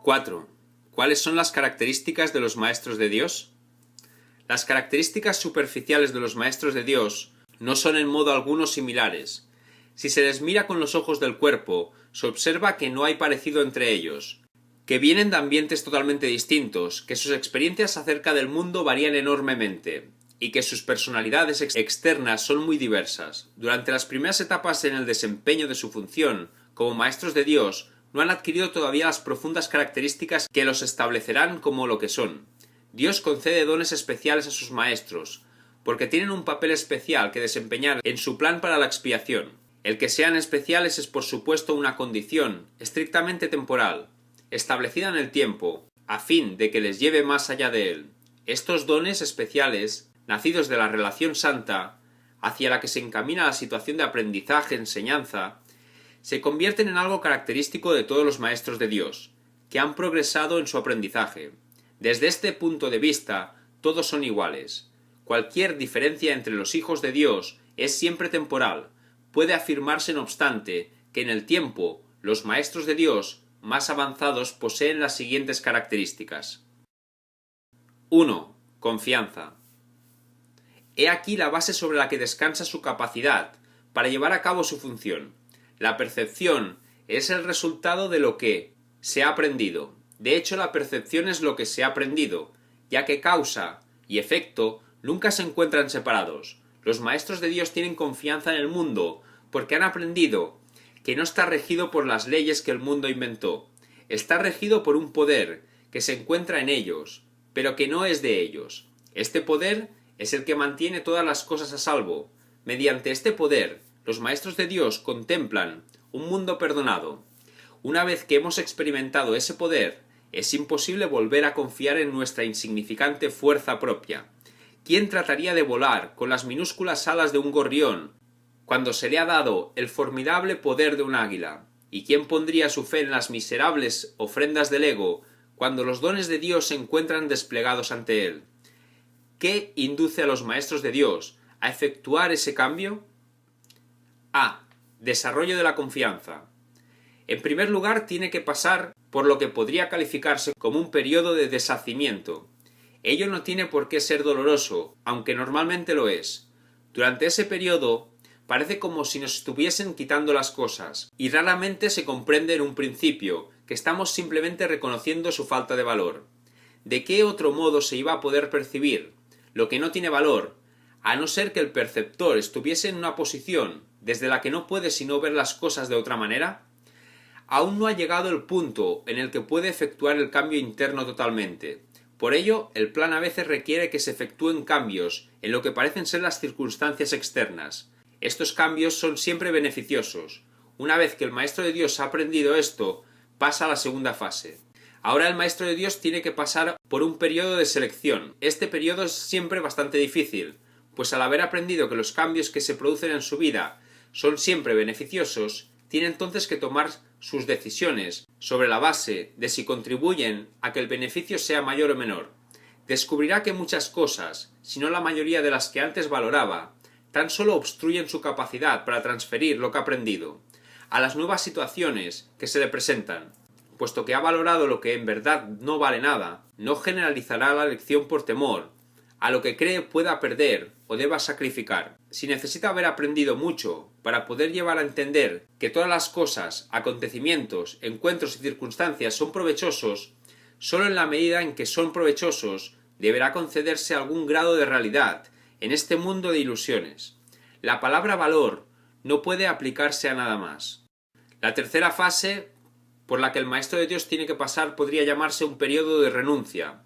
4. ¿Cuáles son las características de los maestros de Dios? Las características superficiales de los maestros de Dios no son en modo alguno similares. Si se les mira con los ojos del cuerpo, se observa que no hay parecido entre ellos, que vienen de ambientes totalmente distintos, que sus experiencias acerca del mundo varían enormemente, y que sus personalidades externas son muy diversas. Durante las primeras etapas en el desempeño de su función como maestros de Dios, no han adquirido todavía las profundas características que los establecerán como lo que son. Dios concede dones especiales a sus maestros, porque tienen un papel especial que desempeñar en su plan para la expiación. El que sean especiales es por supuesto una condición estrictamente temporal, establecida en el tiempo, a fin de que les lleve más allá de él. Estos dones especiales, nacidos de la relación santa, hacia la que se encamina la situación de aprendizaje-enseñanza, se convierten en algo característico de todos los maestros de Dios, que han progresado en su aprendizaje. Desde este punto de vista, todos son iguales. Cualquier diferencia entre los hijos de Dios es siempre temporal. Puede afirmarse, no obstante, que en el tiempo los maestros de Dios más avanzados poseen las siguientes características. 1. Confianza. He aquí la base sobre la que descansa su capacidad para llevar a cabo su función. La percepción es el resultado de lo que se ha aprendido. De hecho, la percepción es lo que se ha aprendido, ya que causa y efecto nunca se encuentran separados. Los maestros de Dios tienen confianza en el mundo porque han aprendido que no está regido por las leyes que el mundo inventó. Está regido por un poder que se encuentra en ellos, pero que no es de ellos. Este poder es el que mantiene todas las cosas a salvo. Mediante este poder, los maestros de Dios contemplan un mundo perdonado. Una vez que hemos experimentado ese poder, es imposible volver a confiar en nuestra insignificante fuerza propia. ¿Quién trataría de volar con las minúsculas alas de un gorrión cuando se le ha dado el formidable poder de un águila? ¿Y quién pondría su fe en las miserables ofrendas del ego cuando los dones de Dios se encuentran desplegados ante él? ¿Qué induce a los maestros de Dios a efectuar ese cambio? A. Desarrollo de la confianza. En primer lugar, tiene que pasar por lo que podría calificarse como un periodo de deshacimiento. Ello no tiene por qué ser doloroso, aunque normalmente lo es. Durante ese periodo, parece como si nos estuviesen quitando las cosas, y raramente se comprende en un principio que estamos simplemente reconociendo su falta de valor. ¿De qué otro modo se iba a poder percibir lo que no tiene valor, a no ser que el perceptor estuviese en una posición desde la que no puede sino ver las cosas de otra manera? Aún no ha llegado el punto en el que puede efectuar el cambio interno totalmente. Por ello, el plan a veces requiere que se efectúen cambios en lo que parecen ser las circunstancias externas. Estos cambios son siempre beneficiosos. Una vez que el maestro de Dios ha aprendido esto, pasa a la segunda fase. Ahora el maestro de Dios tiene que pasar por un periodo de selección. Este periodo es siempre bastante difícil, pues al haber aprendido que los cambios que se producen en su vida son siempre beneficiosos, tiene entonces que tomar sus decisiones sobre la base de si contribuyen a que el beneficio sea mayor o menor. Descubrirá que muchas cosas, si no la mayoría de las que antes valoraba, tan solo obstruyen su capacidad para transferir lo que ha aprendido a las nuevas situaciones que se le presentan. Puesto que ha valorado lo que en verdad no vale nada, no generalizará la lección por temor a lo que cree pueda perder o deba sacrificar. Si necesita haber aprendido mucho para poder llevar a entender que todas las cosas, acontecimientos, encuentros y circunstancias son provechosos, solo en la medida en que son provechosos deberá concederse algún grado de realidad en este mundo de ilusiones. La palabra valor no puede aplicarse a nada más. La tercera fase por la que el maestro de Dios tiene que pasar podría llamarse un periodo de renuncia.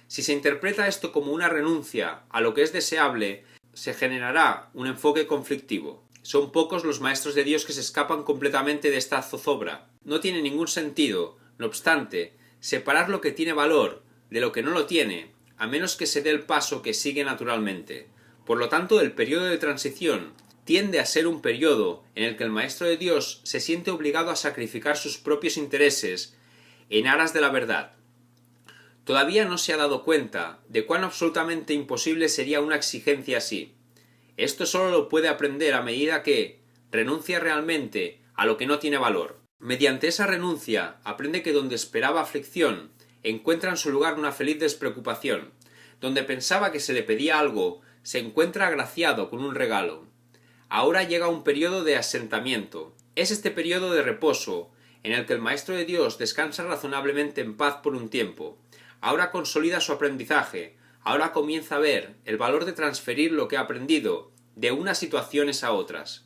Si se interpreta esto como una renuncia a lo que es deseable, se generará un enfoque conflictivo. Son pocos los maestros de Dios que se escapan completamente de esta zozobra. No tiene ningún sentido, no obstante, separar lo que tiene valor de lo que no lo tiene, a menos que se dé el paso que sigue naturalmente. Por lo tanto, el periodo de transición tiende a ser un periodo en el que el maestro de Dios se siente obligado a sacrificar sus propios intereses en aras de la verdad. Todavía no se ha dado cuenta de cuán absolutamente imposible sería una exigencia así. Esto solo lo puede aprender a medida que renuncia realmente a lo que no tiene valor. Mediante esa renuncia aprende que donde esperaba aflicción, encuentra en su lugar una feliz despreocupación. Donde pensaba que se le pedía algo, se encuentra agraciado con un regalo. Ahora llega un periodo de asentamiento. Es este periodo de reposo, en el que el Maestro de Dios descansa razonablemente en paz por un tiempo. Ahora consolida su aprendizaje, ahora comienza a ver el valor de transferir lo que ha aprendido de unas situaciones a otras.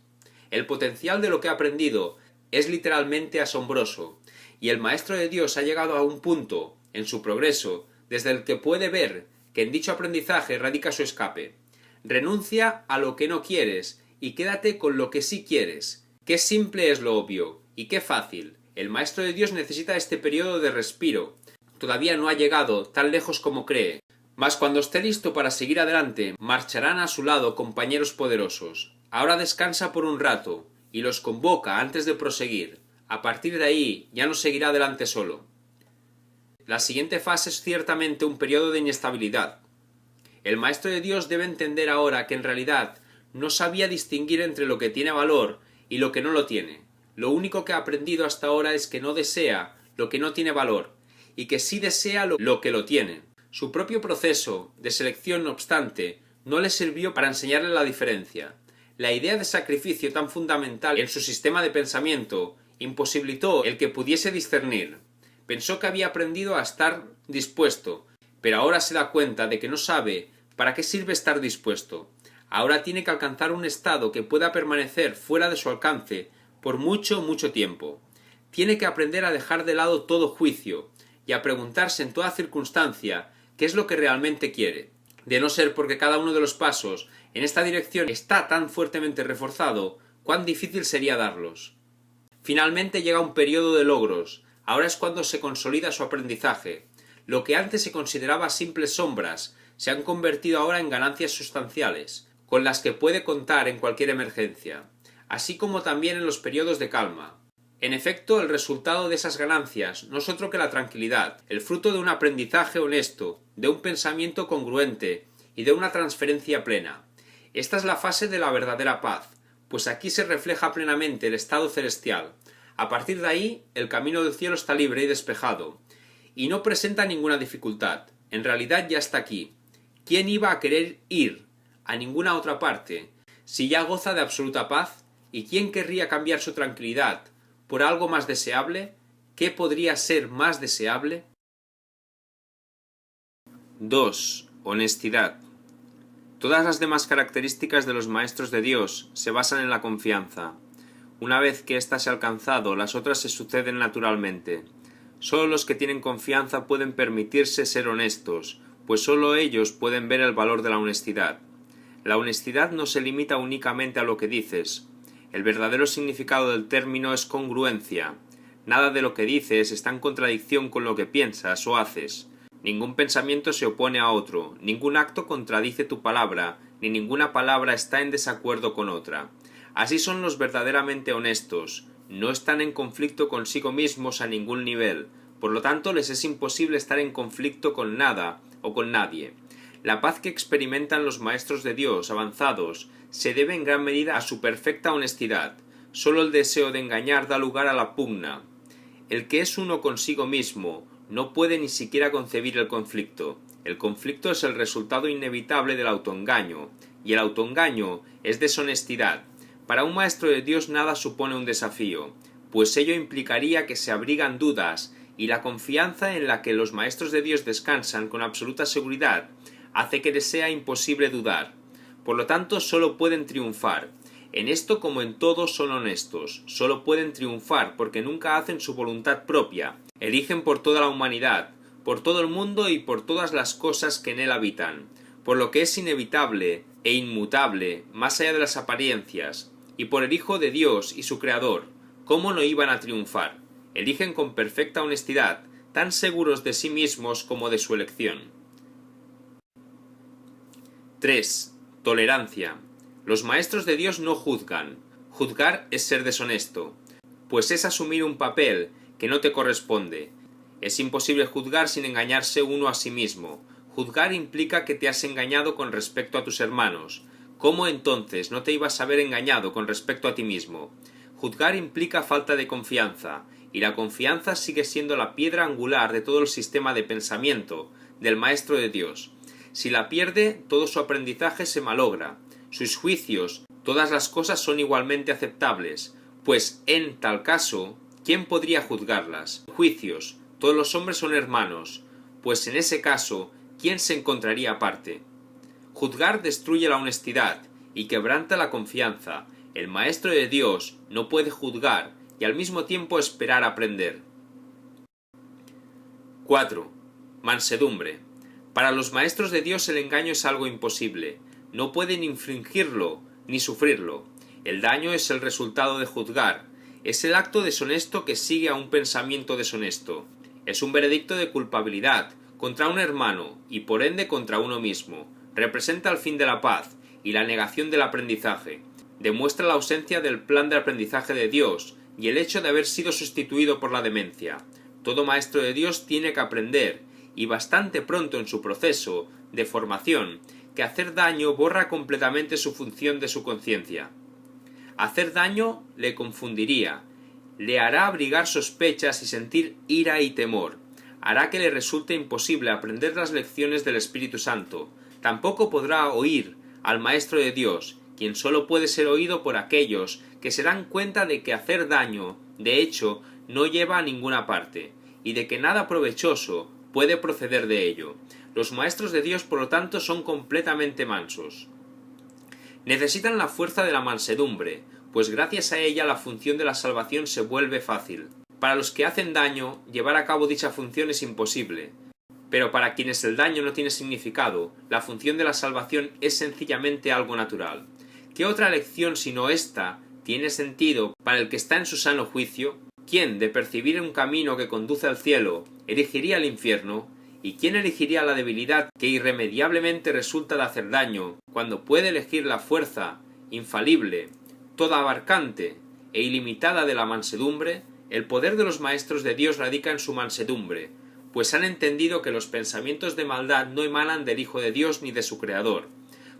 El potencial de lo que ha aprendido es literalmente asombroso, y el Maestro de Dios ha llegado a un punto, en su progreso, desde el que puede ver que en dicho aprendizaje radica su escape. Renuncia a lo que no quieres y quédate con lo que sí quieres. Qué simple es lo obvio, y qué fácil. El Maestro de Dios necesita este periodo de respiro. Todavía no ha llegado tan lejos como cree. Mas cuando esté listo para seguir adelante, marcharán a su lado compañeros poderosos. Ahora descansa por un rato, y los convoca antes de proseguir. A partir de ahí ya no seguirá adelante solo. La siguiente fase es ciertamente un periodo de inestabilidad. El Maestro de Dios debe entender ahora que en realidad no sabía distinguir entre lo que tiene valor y lo que no lo tiene. Lo único que ha aprendido hasta ahora es que no desea lo que no tiene valor, y que sí desea lo que lo tiene. Su propio proceso de selección, no obstante, no le sirvió para enseñarle la diferencia. La idea de sacrificio tan fundamental en su sistema de pensamiento imposibilitó el que pudiese discernir. Pensó que había aprendido a estar dispuesto, pero ahora se da cuenta de que no sabe para qué sirve estar dispuesto. Ahora tiene que alcanzar un estado que pueda permanecer fuera de su alcance por mucho, mucho tiempo. Tiene que aprender a dejar de lado todo juicio y a preguntarse en toda circunstancia qué es lo que realmente quiere. De no ser porque cada uno de los pasos en esta dirección está tan fuertemente reforzado, cuán difícil sería darlos. Finalmente llega un periodo de logros. Ahora es cuando se consolida su aprendizaje. Lo que antes se consideraba simples sombras se han convertido ahora en ganancias sustanciales, con las que puede contar en cualquier emergencia, así como también en los periodos de calma. En efecto, el resultado de esas ganancias no es otro que la tranquilidad, el fruto de un aprendizaje honesto, de un pensamiento congruente y de una transferencia plena. Esta es la fase de la verdadera paz, pues aquí se refleja plenamente el estado celestial. A partir de ahí, el camino del cielo está libre y despejado, y no presenta ninguna dificultad. En realidad ya está aquí. ¿Quién iba a querer ir a ninguna otra parte si ya goza de absoluta paz? ¿Y quién querría cambiar su tranquilidad por algo más deseable? ¿Qué podría ser más deseable? 2. Honestidad. Todas las demás características de los maestros de Dios se basan en la confianza. Una vez que ésta se ha alcanzado, las otras se suceden naturalmente. Solo los que tienen confianza pueden permitirse ser honestos, pues solo ellos pueden ver el valor de la honestidad. La honestidad no se limita únicamente a lo que dices. El verdadero significado del término es congruencia. Nada de lo que dices está en contradicción con lo que piensas o haces. Ningún pensamiento se opone a otro, ningún acto contradice tu palabra, ni ninguna palabra está en desacuerdo con otra. Así son los verdaderamente honestos. No están en conflicto consigo mismos a ningún nivel, por lo tanto les es imposible estar en conflicto con nada o con nadie. La paz que experimentan los maestros de Dios avanzados se debe en gran medida a su perfecta honestidad. Solo el deseo de engañar da lugar a la pugna. El que es uno consigo mismo no puede ni siquiera concebir el conflicto. El conflicto es el resultado inevitable del autoengaño, y el autoengaño es deshonestidad. Para un maestro de Dios nada supone un desafío, pues ello implicaría que se abrigan dudas, y la confianza en la que los maestros de Dios descansan con absoluta seguridad hace que les sea imposible dudar. Por lo tanto, solo pueden triunfar. En esto como en todo son honestos. Solo pueden triunfar porque nunca hacen su voluntad propia. Eligen por toda la humanidad, por todo el mundo y por todas las cosas que en él habitan. Por lo que es inevitable e inmutable, más allá de las apariencias, y por el Hijo de Dios y su Creador, ¿cómo no iban a triunfar? Eligen con perfecta honestidad, tan seguros de sí mismos como de su elección. 3. Tolerancia. Los maestros de Dios no juzgan. Juzgar es ser deshonesto, pues es asumir un papel que no te corresponde. Es imposible juzgar sin engañarse uno a sí mismo. Juzgar implica que te has engañado con respecto a tus hermanos. ¿Cómo entonces no te ibas a haber engañado con respecto a ti mismo? Juzgar implica falta de confianza, y la confianza sigue siendo la piedra angular de todo el sistema de pensamiento del Maestro de Dios. Si la pierde, todo su aprendizaje se malogra. Sus juicios, todas las cosas son igualmente aceptables, pues en tal caso, ¿quién podría juzgarlas? Juicios, todos los hombres son hermanos, pues en ese caso, ¿quién se encontraría aparte? Juzgar destruye la honestidad y quebranta la confianza. El Maestro de Dios no puede juzgar y al mismo tiempo esperar aprender. 4. Mansedumbre. Para los maestros de Dios el engaño es algo imposible. No pueden infringirlo ni sufrirlo. El daño es el resultado de juzgar. Es el acto deshonesto que sigue a un pensamiento deshonesto. Es un veredicto de culpabilidad contra un hermano y por ende contra uno mismo. Representa el fin de la paz y la negación del aprendizaje. Demuestra la ausencia del plan de aprendizaje de Dios y el hecho de haber sido sustituido por la demencia. Todo maestro de Dios tiene que aprender, y bastante pronto en su proceso de formación, que hacer daño borra completamente su función de su conciencia. Hacer daño le confundiría, le hará abrigar sospechas y sentir ira y temor, hará que le resulte imposible aprender las lecciones del Espíritu Santo, tampoco podrá oír al Maestro de Dios, quien sólo puede ser oído por aquellos que se dan cuenta de que hacer daño, de hecho, no lleva a ninguna parte, y de que nada provechoso puede proceder de ello. Los maestros de Dios, por lo tanto, son completamente mansos. Necesitan la fuerza de la mansedumbre, pues gracias a ella la función de la salvación se vuelve fácil. Para los que hacen daño, llevar a cabo dicha función es imposible, pero para quienes el daño no tiene significado, la función de la salvación es sencillamente algo natural. ¿Qué otra lección sino esta tiene sentido para el que está en su sano juicio? ¿Quién, de percibir un camino que conduce al cielo, elegiría el infierno? ¿Y quién elegiría la debilidad que irremediablemente resulta de hacer daño, cuando puede elegir la fuerza, infalible, toda abarcante e ilimitada de la mansedumbre? El poder de los maestros de Dios radica en su mansedumbre, pues han entendido que los pensamientos de maldad no emanan del Hijo de Dios ni de su Creador.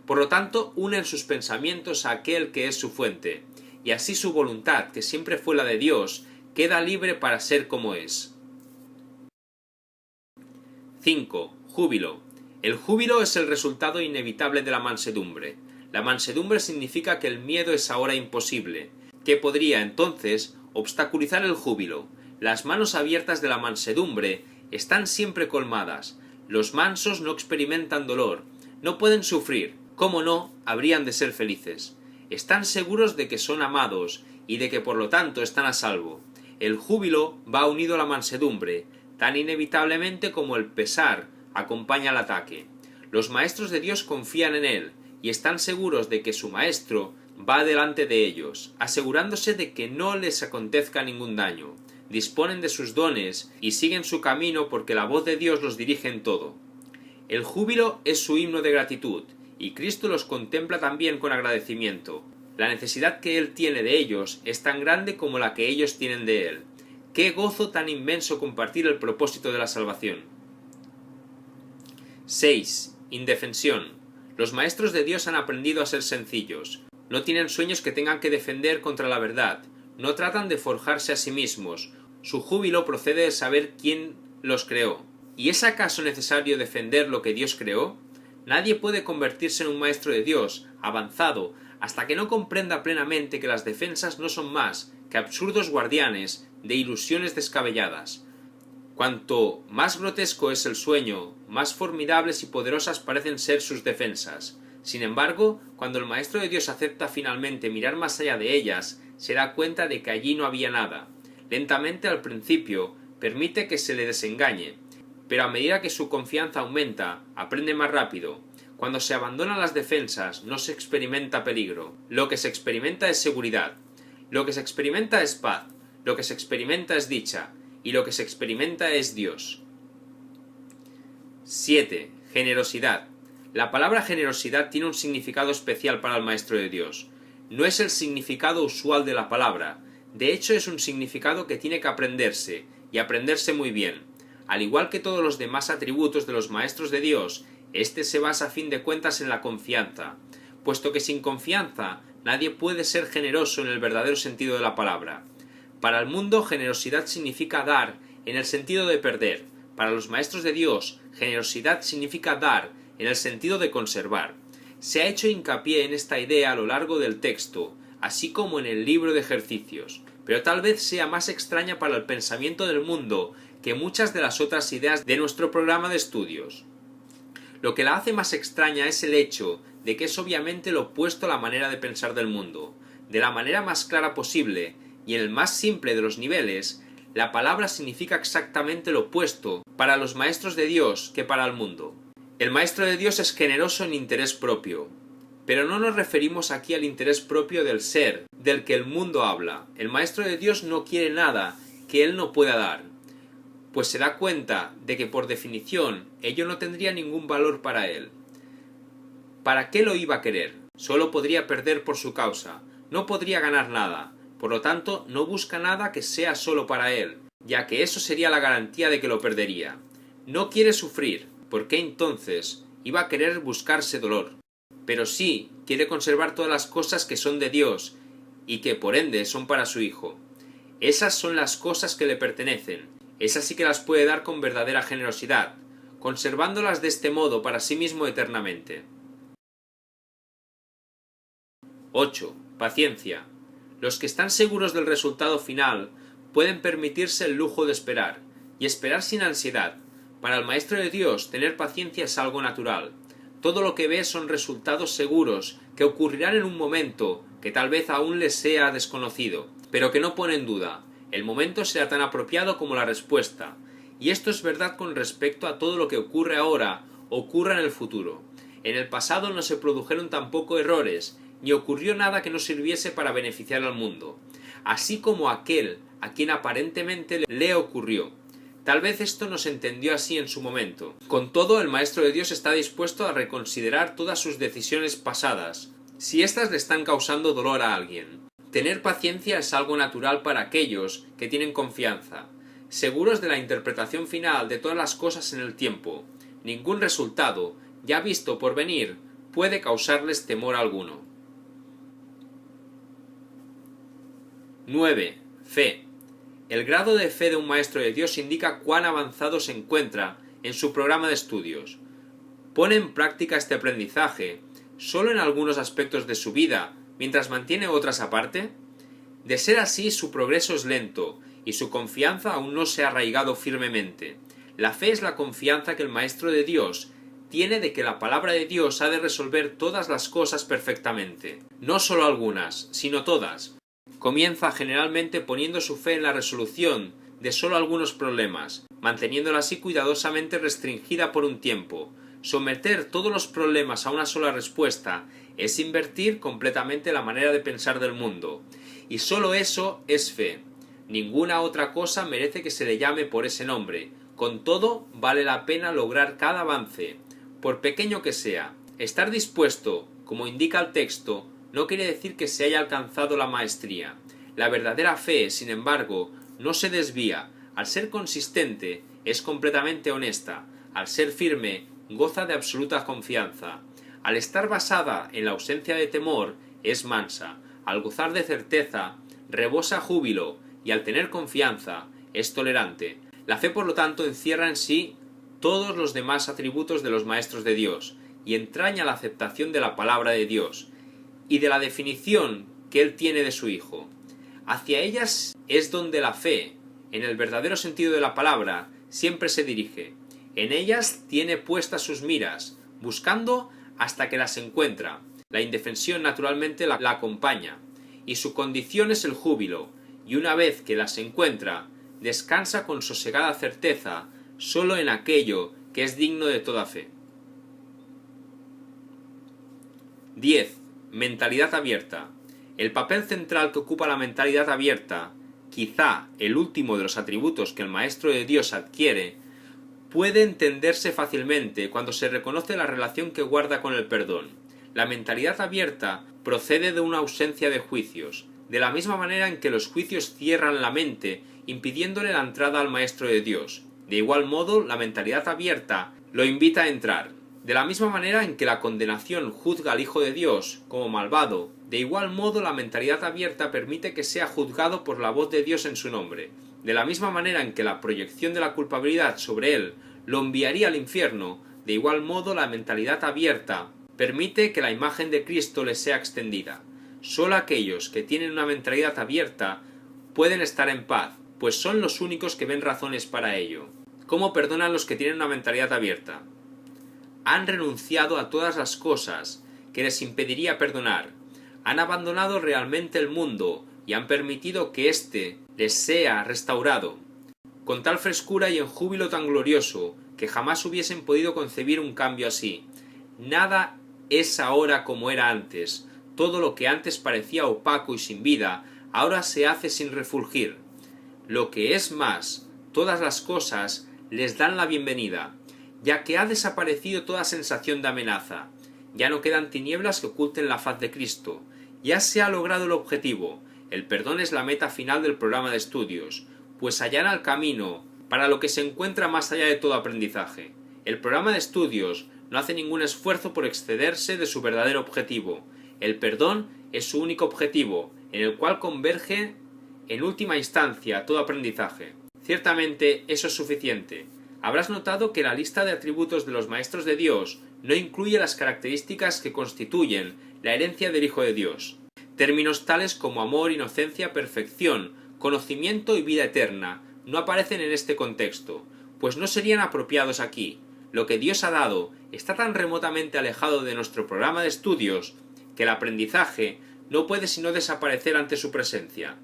Por lo tanto, unen sus pensamientos a aquel que es su fuente, y así su voluntad, que siempre fue la de Dios, queda libre para ser como es. 5. Júbilo. El júbilo es el resultado inevitable de la mansedumbre. La mansedumbre significa que el miedo es ahora imposible, que podría entonces obstaculizar el júbilo. Las manos abiertas de la mansedumbre están siempre colmadas. Los mansos no experimentan dolor, no pueden sufrir. ¿Cómo no habrían de ser felices? Están seguros de que son amados y de que por lo tanto están a salvo. El júbilo va unido a la mansedumbre, tan inevitablemente como el pesar acompaña al ataque. Los maestros de Dios confían en él y están seguros de que su maestro va delante de ellos, asegurándose de que no les acontezca ningún daño. Disponen de sus dones y siguen su camino porque la voz de Dios los dirige en todo. El júbilo es su himno de gratitud, y Cristo los contempla también con agradecimiento. La necesidad que Él tiene de ellos es tan grande como la que ellos tienen de Él. ¡Qué gozo tan inmenso compartir el propósito de la salvación! 6. Indefensión. Los maestros de Dios han aprendido a ser sencillos. No tienen sueños que tengan que defender contra la verdad. No tratan de forjarse a sí mismos. Su júbilo procede de saber quién los creó. ¿Y es acaso necesario defender lo que Dios creó? Nadie puede convertirse en un maestro de Dios, avanzado, hasta que no comprenda plenamente que las defensas no son más que absurdos guardianes de ilusiones descabelladas. Cuanto más grotesco es el sueño, más formidables y poderosas parecen ser sus defensas. Sin embargo, cuando el Maestro de Dios acepta finalmente mirar más allá de ellas, se da cuenta de que allí no había nada. Lentamente al principio, permite que se le desengañe, pero a medida que su confianza aumenta, aprende más rápido. Cuando se abandonan las defensas, no se experimenta peligro. Lo que se experimenta es seguridad. Lo que se experimenta es paz. Lo que se experimenta es dicha. Y lo que se experimenta es Dios. 7. Generosidad. La palabra generosidad tiene un significado especial para el Maestro de Dios. No es el significado usual de la palabra. De hecho, es un significado que tiene que aprenderse, y aprenderse muy bien. Al igual que todos los demás atributos de los maestros de Dios, este se basa a fin de cuentas en la confianza, puesto que sin confianza Nadie puede ser generoso en el verdadero sentido de la palabra. Para el mundo, generosidad significa dar en el sentido de perder. Para los maestros de Dios, generosidad significa dar en el sentido de conservar. Se ha hecho hincapié en esta idea a lo largo del texto, así como en el libro de ejercicios, pero tal vez sea más extraña para el pensamiento del mundo que muchas de las otras ideas de nuestro programa de estudios. Lo que la hace más extraña es el hecho de que es obviamente lo opuesto a la manera de pensar del mundo. De la manera más clara posible, y en el más simple de los niveles, la palabra significa exactamente lo opuesto para los maestros de Dios que para el mundo. El maestro de Dios es generoso en interés propio, pero no nos referimos aquí al interés propio del ser, del que el mundo habla. El maestro de Dios no quiere nada que él no pueda dar, pues se da cuenta de que por definición ello no tendría ningún valor para él. ¿Para qué lo iba a querer? Solo podría perder por su causa, no podría ganar nada, por lo tanto no busca nada que sea solo para él, ya que eso sería la garantía de que lo perdería. No quiere sufrir, ¿por qué entonces iba a querer buscarse dolor? Pero sí quiere conservar todas las cosas que son de Dios y que por ende son para su Hijo. Esas son las cosas que le pertenecen, esas sí que las puede dar con verdadera generosidad, conservándolas de este modo para sí mismo eternamente. 8. Paciencia. Los que están seguros del resultado final pueden permitirse el lujo de esperar, y esperar sin ansiedad. Para el Maestro de Dios, tener paciencia es algo natural. Todo lo que ve son resultados seguros que ocurrirán en un momento que tal vez aún les sea desconocido, pero que no pone en duda. El momento será tan apropiado como la respuesta, y esto es verdad con respecto a todo lo que ocurre ahora o ocurra en el futuro. En el pasado no se produjeron tampoco errores, ni ocurrió nada que no sirviese para beneficiar al mundo, así como aquel a quien aparentemente le ocurrió. Tal vez esto no se entendió así en su momento. Con todo, el Maestro de Dios está dispuesto a reconsiderar todas sus decisiones pasadas, si éstas le están causando dolor a alguien. Tener paciencia es algo natural para aquellos que tienen confianza, seguros de la interpretación final de todas las cosas en el tiempo. Ningún resultado, ya visto por venir, puede causarles temor alguno. 9. Fe. El grado de fe de un maestro de Dios indica cuán avanzado se encuentra en su programa de estudios. Pone en práctica este aprendizaje solo en algunos aspectos de su vida, mientras mantiene otras aparte. De ser así, su progreso es lento y su confianza aún no se ha arraigado firmemente. La fe es la confianza que el maestro de Dios tiene de que la palabra de Dios ha de resolver todas las cosas perfectamente, no solo algunas, sino todas. Comienza generalmente poniendo su fe en la resolución de solo algunos problemas, manteniéndola así cuidadosamente restringida por un tiempo. Someter todos los problemas a una sola respuesta es invertir completamente la manera de pensar del mundo, y solo eso es fe. Ninguna otra cosa merece que se le llame por ese nombre. Con todo, vale la pena lograr cada avance, por pequeño que sea. Estar dispuesto, como indica el texto, no quiere decir que se haya alcanzado la maestría. La verdadera fe, sin embargo, no se desvía. Al ser consistente, es completamente honesta. Al ser firme, goza de absoluta confianza. Al estar basada en la ausencia de temor, es mansa. Al gozar de certeza, rebosa júbilo, y al tener confianza, es tolerante. La fe, por lo tanto, encierra en sí todos los demás atributos de los maestros de Dios, y entraña la aceptación de la palabra de Dios, y de la definición que él tiene de su Hijo. Hacia ellas es donde la fe, en el verdadero sentido de la palabra, siempre se dirige. En ellas tiene puestas sus miras, buscando hasta que las encuentra. La indefensión naturalmente la acompaña, y su condición es el júbilo, y una vez que las encuentra, descansa con sosegada certeza solo en aquello que es digno de toda fe. 10. Mentalidad abierta. El papel central que ocupa la mentalidad abierta, quizá el último de los atributos que el Maestro de Dios adquiere, puede entenderse fácilmente cuando se reconoce la relación que guarda con el perdón. La mentalidad abierta procede de una ausencia de juicios, de la misma manera en que los juicios cierran la mente, impidiéndole la entrada al Maestro de Dios. De igual modo, la mentalidad abierta lo invita a entrar. De la misma manera en que la condenación juzga al Hijo de Dios como malvado, De igual modo, la mentalidad abierta permite que sea juzgado por la voz de Dios en su nombre. De la misma manera en que la proyección de la culpabilidad sobre él lo enviaría al infierno, de igual modo la mentalidad abierta permite que la imagen de Cristo le sea extendida. Solo aquellos que tienen una mentalidad abierta pueden estar en paz, pues son los únicos que ven razones para ello. ¿Cómo perdonan los que tienen una mentalidad abierta? Han renunciado a todas las cosas que les impediría perdonar. Han abandonado realmente el mundo y han permitido que éste les sea restaurado, con tal frescura y en júbilo tan glorioso que jamás hubiesen podido concebir un cambio así. Nada es ahora como era antes. Todo lo que antes parecía opaco y sin vida, ahora se hace sin refulgir. Lo que es más, todas las cosas les dan la bienvenida, ya que ha desaparecido toda sensación de amenaza. Ya no quedan tinieblas que oculten la faz de Cristo. Ya se ha logrado el objetivo. El perdón es la meta final del programa de estudios, pues allana el camino para lo que se encuentra más allá de todo aprendizaje. El programa de estudios no hace ningún esfuerzo por excederse de su verdadero objetivo. El perdón es su único objetivo, en el cual converge en última instancia todo aprendizaje. Ciertamente eso es suficiente. Habrás notado que la lista de atributos de los maestros de Dios no incluye las características que constituyen la herencia del Hijo de Dios. Términos tales como amor, inocencia, perfección, conocimiento y vida eterna no aparecen en este contexto, pues no serían apropiados aquí. Lo que Dios ha dado está tan remotamente alejado de nuestro programa de estudios que el aprendizaje no puede sino desaparecer ante su presencia.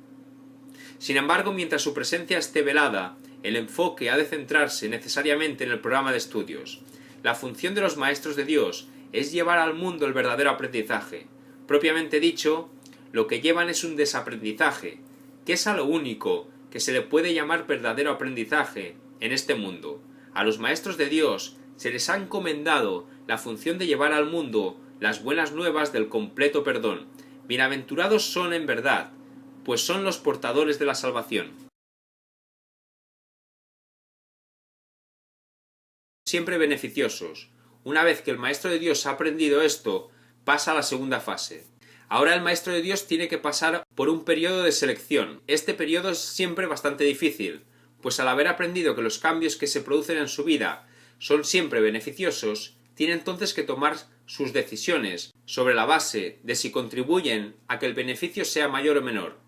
Sin embargo, mientras su presencia esté velada, el enfoque ha de centrarse necesariamente en el programa de estudios. La función de los maestros de Dios es llevar al mundo el verdadero aprendizaje. Propiamente dicho, lo que llevan es un desaprendizaje, que es a lo único que se le puede llamar verdadero aprendizaje en este mundo. A los maestros de Dios se les ha encomendado la función de llevar al mundo las buenas nuevas del completo perdón. Bienaventurados son en verdad, pues son los portadores de la salvación. Siempre beneficiosos. Una vez que el Maestro de Dios ha aprendido esto, pasa a la segunda fase. Ahora el Maestro de Dios tiene que pasar por un periodo de selección. Este periodo es siempre bastante difícil, pues al haber aprendido que los cambios que se producen en su vida son siempre beneficiosos, tiene entonces que tomar sus decisiones sobre la base de si contribuyen a que el beneficio sea mayor o menor.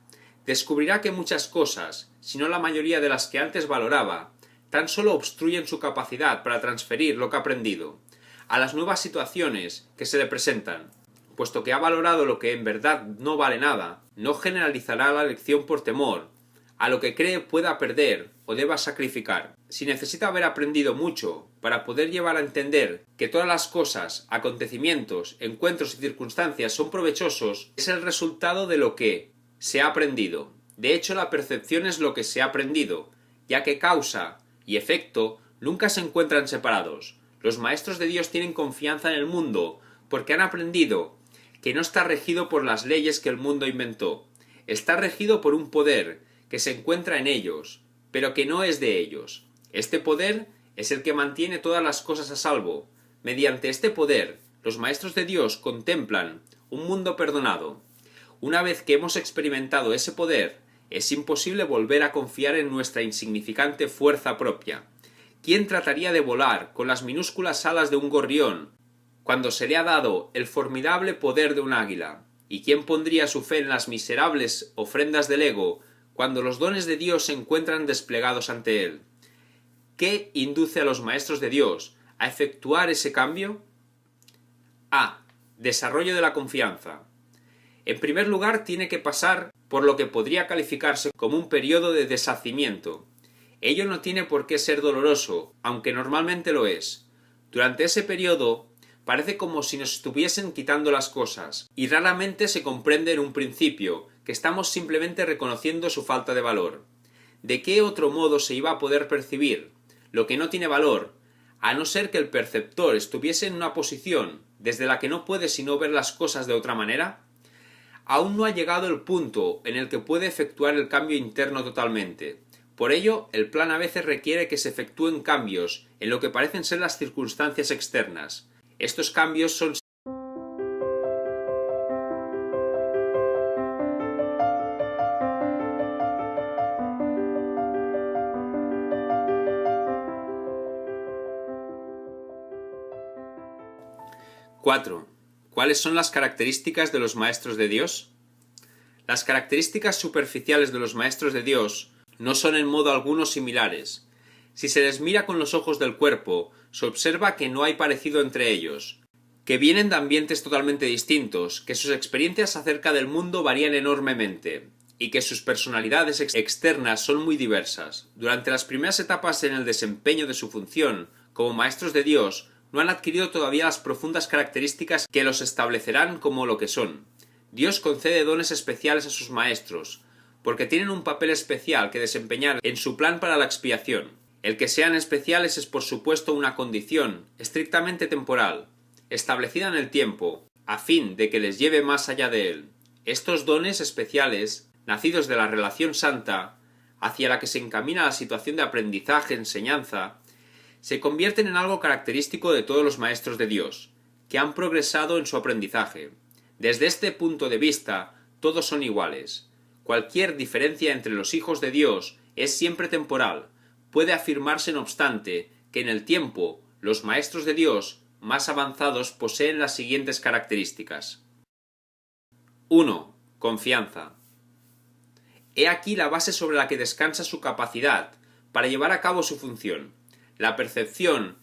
Descubrirá que muchas cosas, si no la mayoría de las que antes valoraba, tan solo obstruyen su capacidad para transferir lo que ha aprendido a las nuevas situaciones que se le presentan. Puesto que ha valorado lo que en verdad no vale nada, no generalizará la lección por temor a lo que cree pueda perder o deba sacrificar. Si necesita haber aprendido mucho para poder llevar a entender que todas las cosas, acontecimientos, encuentros y circunstancias son provechosos, es el resultado de lo que se ha aprendido. De hecho, la percepción es lo que se ha aprendido, ya que causa y efecto nunca se encuentran separados. Los maestros de Dios tienen confianza en el mundo porque han aprendido que no está regido por las leyes que el mundo inventó. Está regido por un poder que se encuentra en ellos, pero que no es de ellos. Este poder es el que mantiene todas las cosas a salvo. Mediante este poder, los maestros de Dios contemplan un mundo perdonado. Una vez que hemos experimentado ese poder, es imposible volver a confiar en nuestra insignificante fuerza propia. ¿Quién trataría de volar con las minúsculas alas de un gorrión cuando se le ha dado el formidable poder de un águila? ¿Y quién pondría su fe en las miserables ofrendas del ego cuando los dones de Dios se encuentran desplegados ante él? ¿Qué induce a los maestros de Dios a efectuar ese cambio? A. Desarrollo de la confianza. En primer lugar, tiene que pasar por lo que podría calificarse como un periodo de deshacimiento. Ello no tiene por qué ser doloroso, aunque normalmente lo es. Durante ese periodo, parece como si nos estuviesen quitando las cosas, y raramente se comprende en un principio que estamos simplemente reconociendo su falta de valor. ¿De qué otro modo se iba a poder percibir lo que no tiene valor, a no ser que el perceptor estuviese en una posición desde la que no puede sino ver las cosas de otra manera? Aún no ha llegado el punto en el que puede efectuar el cambio interno totalmente. Por ello, el plan a veces requiere que se efectúen cambios en lo que parecen ser las circunstancias externas. Estos cambios son 4. ¿Cuáles son las características de los maestros de Dios? Las características superficiales de los maestros de Dios no son en modo alguno similares. Si se les mira con los ojos del cuerpo, se observa que no hay parecido entre ellos, que vienen de ambientes totalmente distintos, que sus experiencias acerca del mundo varían enormemente, y que sus personalidades externas son muy diversas. Durante las primeras etapas en el desempeño de su función, como maestros de Dios, no han adquirido todavía las profundas características que los establecerán como lo que son. Dios concede dones especiales a sus maestros, porque tienen un papel especial que desempeñar en su plan para la expiación. El que sean especiales es por supuesto una condición, estrictamente temporal, establecida en el tiempo, a fin de que les lleve más allá de él. Estos dones especiales, nacidos de la relación santa, hacia la que se encamina la situación de aprendizaje-enseñanza, se convierten en algo característico de todos los maestros de Dios, que han progresado en su aprendizaje. Desde este punto de vista, todos son iguales. Cualquier diferencia entre los hijos de Dios es siempre temporal. Puede afirmarse, no obstante, que en el tiempo los maestros de Dios más avanzados poseen las siguientes características. 1. Confianza. He aquí la base sobre la que descansa su capacidad para llevar a cabo su función. La percepción